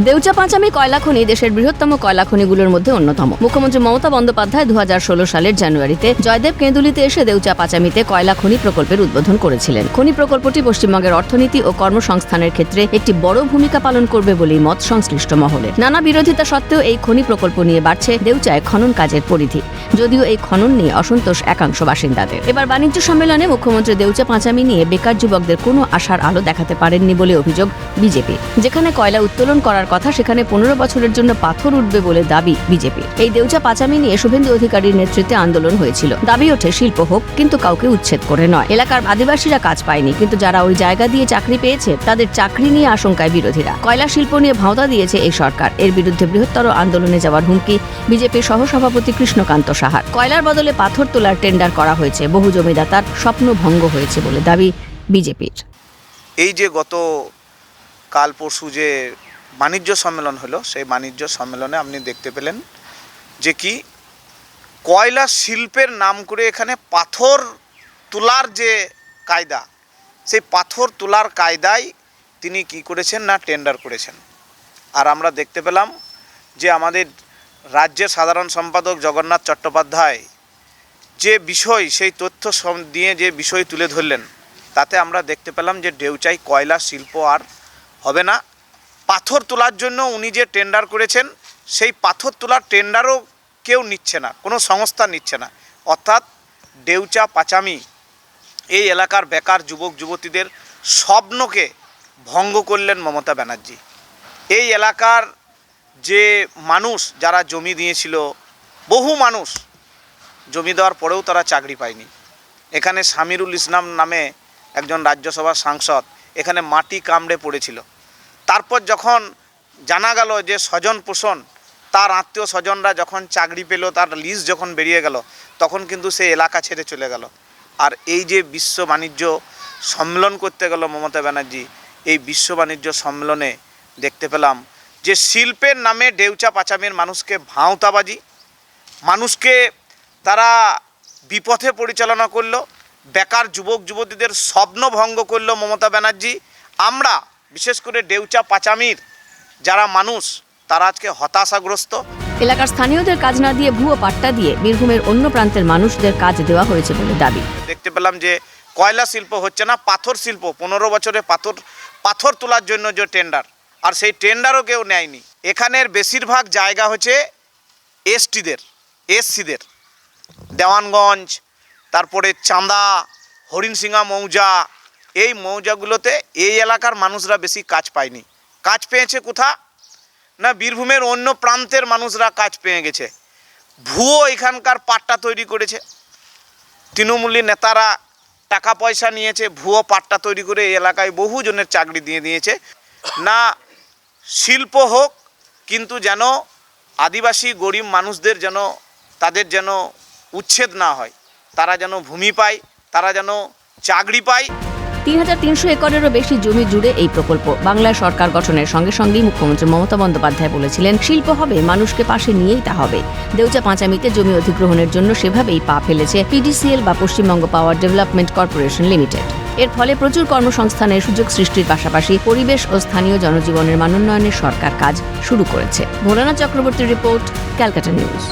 দেউচা পাঁচামি কয়লা খনি দেশের বৃহত্তম কয়লা খনিগুলোর মধ্যে অন্যতম। মুখ্যমন্ত্রী মমতা বন্দ্যোপাধ্যায় 2016 সালের জানুয়ারিতে জয়দেব কেঁদুলিতে এসে দেউচা পাঁচামিতে কয়লা খনি প্রকল্পের উদ্বোধন করেছিলেন। খনি প্রকল্পটি পশ্চিমবঙ্গের অর্থনীতি ও কর্মসংস্থানের ক্ষেত্রে একটি বড় ভূমিকা পালন করবে বলেই মত সংশ্লিষ্ট মহলের। নানা বিরোধিতা সত্ত্বেও এই খনি প্রকল্প নিয়ে বাড়ছে দেউচায় খনন কাজের পরিধি, যদিও এই খনন নিয়ে অসন্তোষ একাংশ বাসিন্দাদের। এবার বাণিজ্য সম্মেলনে মুখ্যমন্ত্রী দেউচা পাঁচামি নিয়ে বেকার যুবকদের কোনো আশার আলো দেখাতে পারেননি বলে অভিযোগ বিজেপি। যেখানে কয়লা উত্তোলন করার কথা সেখানে 15 বছরের জন্য পাথর উঠবে বলে দাবি বিজেপি। এই দেউচা পাঁচামি নিয়ে শুভেন্দু অধিকারীর নেতৃত্বে আন্দোলন হয়েছিল। দাবি ওঠে শিল্প হোক, কিন্তু কাউকে উচ্ছেদ করে নয়। এলাকার আদিবাসীরা কাজ পায়নি, কিন্তু যারা ওই জায়গা দিয়ে চাকরি পেয়েছে তাদের চাকরি নিয়ে আশঙ্কায় বিরোধীরা। কয়লা শিল্প নিয়ে ভাঁওতা দিয়েছে এই সরকার। এর বিরুদ্ধে বৃহত্তর আন্দোলনে যাওয়ার হুমকি বিজেপির সহসভাপতি কৃষ্ণকান্ত সাহার। কয়লার বদলে পাথর তোলার টেন্ডার করা হয়েছে, বহু জমিদাতার স্বপ্ন ভঙ্গ হয়েছে বলে দাবি বিজেপির। এই যে গত কাল পরশু যে বাণিজ্য সম্মেলন হলো, সেই বাণিজ্য সম্মেলনে আপনি দেখতে পেলেন যে কি কয়লা শিল্পের নাম করে এখানে পাথর তোলার যে কায়দা, সেই পাথর তোলার কায়দায় তিনি কি করেছেন না টেন্ডার করেছেন। আর আমরা দেখতে পেলাম যে আমাদের রাজ্যের সাধারণ সম্পাদক জগন্নাথ চট্টোপাধ্যায় যে বিষয়, সেই তথ্য দিয়ে যে বিষয় তুলে ধরলেন, তাতে আমরা দেখতে পেলাম যে দেউচায় কয়লা শিল্প আর হবে না। পাথর তোলার জন্য উনি যে টেন্ডার করেছেন, সেই পাথর তোলার টেন্ডারও কেউ নিচ্ছে না, কোনো সংস্থা নিচ্ছে না। অর্থাৎ দেউচা পাঁচামি এই এলাকার বেকার যুবক যুবতীদের স্বপ্নকে ভঙ্গ করলেন মমতা ব্যানার্জি। এই এলাকার যে মানুষ যারা জমি দিয়েছিল, বহু মানুষ জমি দেওয়ার পরেও তারা চাকরি পায়নি। এখানে সামিরুল ইসলাম নামে একজন রাজ্যসভার সাংসদ এখানে মাটি কামড়ে পড়েছিল। তারপর যখন জানা গেল যে স্বজন পোষণ, তার আত্মীয় স্বজনরা যখন চাকরি পেল, তার লিস্ট যখন বেরিয়ে গেল, তখন কিন্তু সে এলাকা ছেড়ে চলে গেল। আর এই যে বিশ্ব বাণিজ্য সম্মেলন করতে গেল মমতা ব্যানার্জি, এই বিশ্ব বাণিজ্য সম্মেলনে দেখতে পেলাম যে শিল্পের নামে দেউচা পাঁচামির মানুষকে ভাঁওতাবাজি, মানুষকে তারা বিপথে পরিচালনা করলো, বেকার যুবক যুবতীদের স্বপ্ন ভঙ্গ করলো মমতা ব্যানার্জি। আমরা বিশেষ করে দেউচা পাঁচামির যারা মানুষ, তারা আজকে হতাশাগ্রস্ত। এলাকার স্থানীয়দের কাজ না দিয়ে ভুয়ো পাট্টা দিয়ে বীরভূমের অন্য প্রান্তের মানুষদের কাজ দেওয়া হয়েছে বলে দাবি। দেখতে পেলাম যে কয়লা শিল্প হচ্ছে না, পাথর শিল্প। 15 বছরে পাথর তোলার জন্য যে টেন্ডার, আর সেই টেন্ডারও কেউ নেয়নি। এখানের বেশিরভাগ জায়গা হচ্ছে এসসিদের। দেওয়ানগঞ্জ, তারপরে চাঁদা, হরিণসিংহা মৌজা, এই মৌজাগুলোতে এই এলাকার মানুষরা বেশি কাজ পায়নি। কাজ পেয়েছে কোথা না, বীরভূমের অন্য প্রান্তের মানুষরা কাজ পেয়ে গেছে। ভুয়ো এখানকার পাট্টা তৈরি করেছে, তৃণমূলী নেতারা টাকা পয়সা নিয়েছে, ভুয়ো পাট্টা তৈরি করে এই এলাকায় বহু জনের চাকরি দিয়ে দিয়েছে। না শিল্প হোক, কিন্তু যেন আদিবাসী গরিব মানুষদের যেন তাদের যেন উচ্ছেদ না হয়, তারা যেন ভূমি পায়, তারা যেন চাকরি পায়। 3300 একরেরও বেশি জমি জুড়ে এই প্রকল্প। বাংলায় সরকার গঠনের সঙ্গে সঙ্গেই মুখ্যমন্ত্রী মমতা বন্দ্যোপাধ্যায় বলেছিলেন, শিল্প হবে, মানুষকে পাশে নিয়েই তা হবে। দেউচা পাঁচামিতে জমি অধিগ্রহণের জন্য সেভাবেই পা ফেলেছে পিডিসিএল বা Paschimbanga power development corporation limited. এর ফলে প্রচুর কর্মসংস্থানের সুযোগ সৃষ্টির পাশাপাশি পরিবেশ ও স্থানীয় জনজীবনের মানোন্নয়নের সরকার কাজ শুরু করেছে। ভোলানাথ চক্রবর্তীর রিপোর্ট, ক্যালকাটা নিউজ।